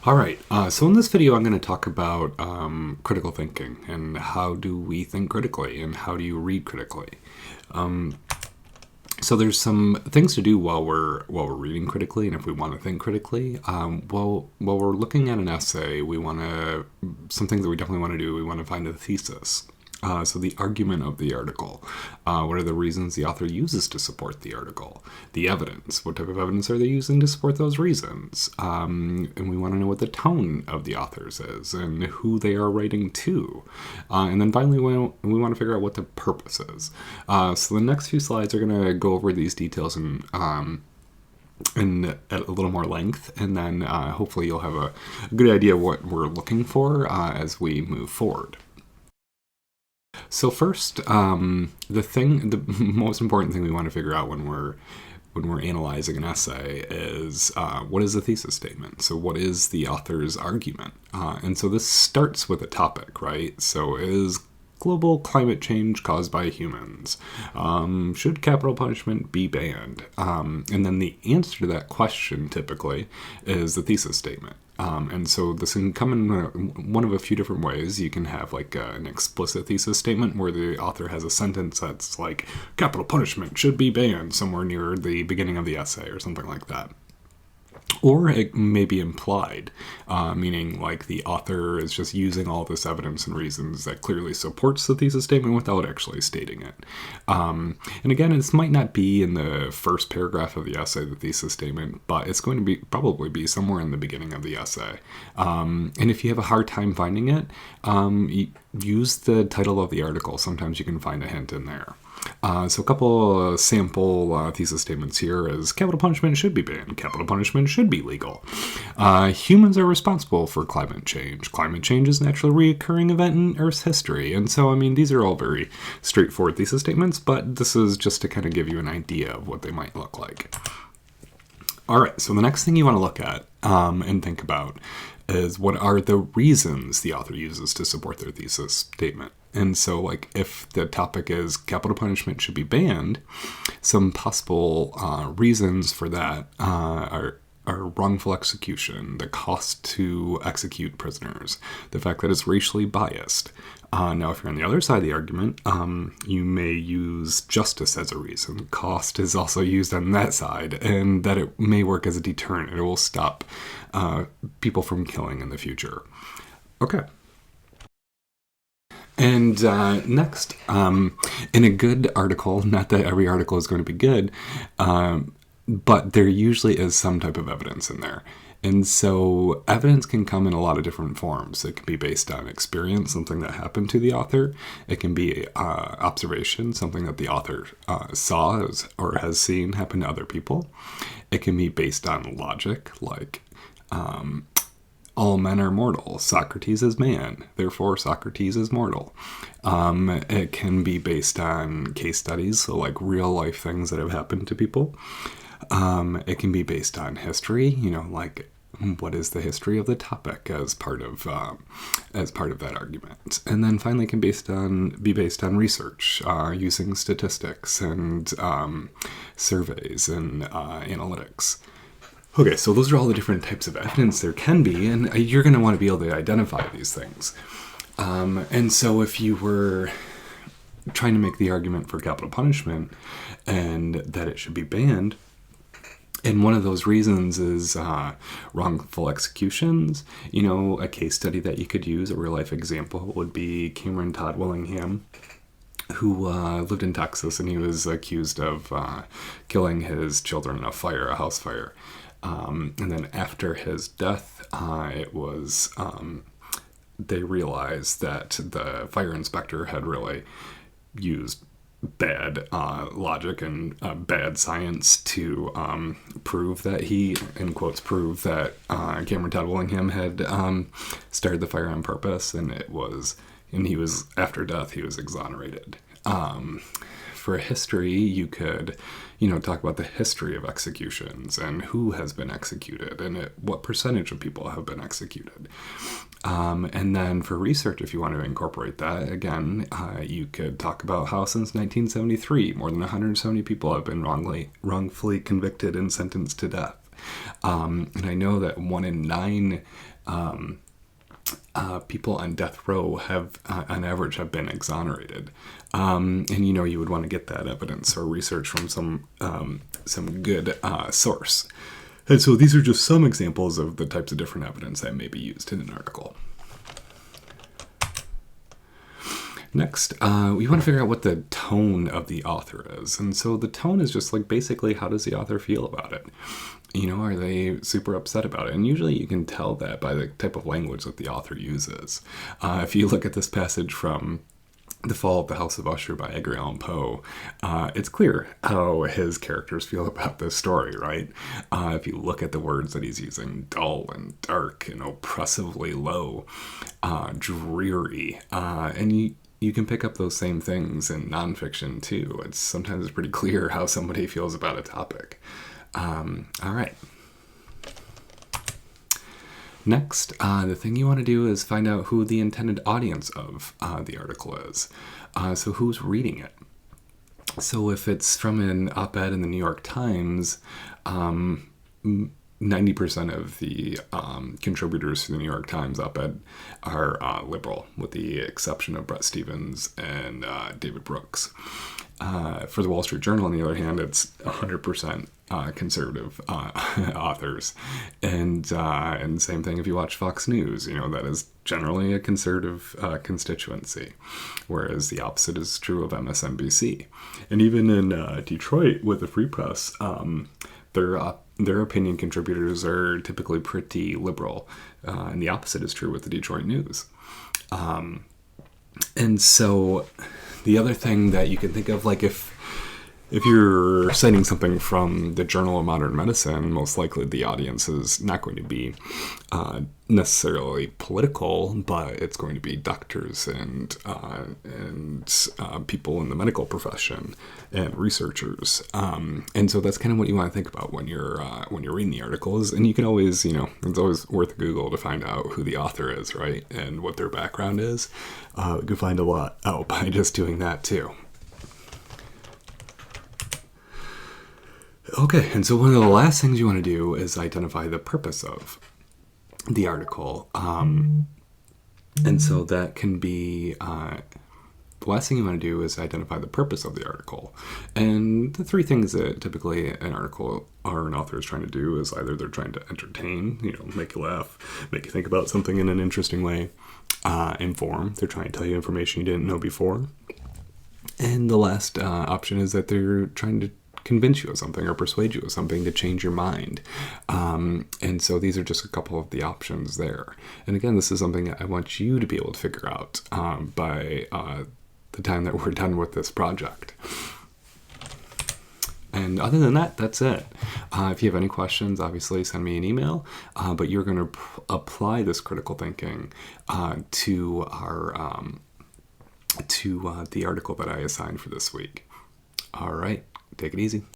All right, so in this video I'm going to talk about critical thinking and how do we think critically and how do you read critically. So there's some things to do while we're reading critically, and if we want to think critically, while we're looking at an essay, we want to some things that we definitely want to do. We want to find a thesis. So the argument of the article. What are the reasons the author uses to support the article? The evidence. What type of evidence are they using to support those reasons? And we want to know what the tone of the authors is and who they are writing to. And then finally, we want to figure out what the purpose is. So the next few slides are going to go over these details in at a little more length, and then hopefully you'll have a good idea of what we're looking for as we move forward. So first, the most important thing we want to figure out when we're analyzing an essay is what is the thesis statement? So what is the author's argument? And so this starts with a topic, right? So is global climate change caused by humans? Should capital punishment be banned? And then the answer to that question typically is the thesis statement. And so this can come in one of a few different ways. You can have like an explicit thesis statement where the author has a sentence that's like, capital punishment should be banned somewhere near the beginning of the essay or something like that. Or it may be implied, meaning like the author is just using all this evidence and reasons that clearly supports the thesis statement without actually stating it. And again, this might not be in the first paragraph of the essay, the thesis statement, but it's going to probably be somewhere in the beginning of the essay. And if you have a hard time finding it, use the title of the article. Sometimes you can find a hint in there. So a couple sample thesis statements here is capital punishment should be banned. Capital punishment should be legal. Humans are responsible for climate change. Climate change is a naturally reoccurring event in Earth's history. And so, I mean, these are all very straightforward thesis statements, but this is just to kind of give you an idea of what they might look like. All right, so the next thing you want to look at and think about is what are the reasons the author uses to support their thesis statement. And so, like, if the topic is capital punishment should be banned, some possible reasons for that are wrongful execution, the cost to execute prisoners, the fact that it's racially biased. Now, if you're on the other side of the argument, you may use justice as a reason. Cost is also used on that side, and that it may work as a deterrent. It will stop people from killing in the future. Okay. And next, in a good article, not that every article is going to be good, but there usually is some type of evidence in there. And so evidence can come in a lot of different forms. It can be based on experience, something that happened to the author. It can be observation, something that the author saw or has seen happen to other people. It can be based on logic, like all men are mortal. Socrates is man. Therefore, Socrates is mortal. It can be based on case studies, so like real life things that have happened to people. It can be based on history, like what is the history of the topic as part of that argument. And then finally, it can be based on research, using statistics and surveys and analytics. Okay, so those are all the different types of evidence there can be, and you're going to want to be able to identify these things. And so if you were trying to make the argument for capital punishment and that it should be banned, and one of those reasons is wrongful executions, a case study that you could use, a real-life example, would be Cameron Todd Willingham, who lived in Texas, and he was accused of killing his children in a house fire. And then after his death, they realized that the fire inspector had really used bad logic and bad science to prove that in quotes, prove that Cameron Todd Willingham had started the fire on purpose, and he was, after death, he was exonerated. For history, you could, talk about the history of executions and who has been executed and what percentage of people have been executed. And then for research, if you want to incorporate that, again, you could talk about how since 1973, more than 170 people have been wrongfully convicted and sentenced to death. And I know that 1 in 9 people on death row have, on average, have been exonerated. And you would want to get that evidence or research from some good source. And so these are just some examples of the types of different evidence that may be used in an article. Next, we want to figure out what the tone of the author is. And so the tone is just like basically how does the author feel about it? Are they super upset about it? And usually you can tell that by the type of language that the author uses. If you look at this passage from The Fall of the House of Usher by Edgar Allan Poe, it's clear how his characters feel about this story, right? If you look at the words that he's using, dull and dark and oppressively low, dreary, and you can pick up those same things in nonfiction too. It's sometimes pretty clear how somebody feels about a topic. All right. Next, the thing you want to do is find out who the intended audience of the article is. So who's reading it? So if it's from an op-ed in the New York Times, 90% of the contributors to the New York Times op-ed are liberal, with the exception of Bret Stephens and David Brooks. For the Wall Street Journal, on the other hand, it's 100% conservative authors. And same thing if you watch Fox News, that is generally a conservative constituency, whereas the opposite is true of MSNBC. And even in Detroit with the Free Press, their opinion contributors are typically pretty liberal, and the opposite is true with the Detroit News. And so the other thing that you can think of, like if you're citing something from the Journal of Modern Medicine, most likely the audience is not going to be necessarily political, but it's going to be doctors and people in the medical profession and researchers. And so that's kind of what you want to think about when you're reading the articles. And you can always, it's always worth Google to find out who the author is, right, and what their background is. You can find a lot out by just doing that too. Okay, and so one of the last things you want to do is identify the purpose of the article. And so that can be, the last thing you want to do is identify the purpose of the article. And the three things that typically an article or an author is trying to do is either they're trying to entertain, make you laugh, make you think about something in an interesting way, inform, they're trying to tell you information you didn't know before. And the last option is that they're trying to convince you of something or persuade you of something to change your mind. And so these are just a couple of the options there. And again, this is something that I want you to be able to figure out by the time that we're done with this project. And other than that, that's it. If you have any questions, obviously send me an email, but you're going to apply this critical thinking to the article that I assigned for this week. All right. Take it easy.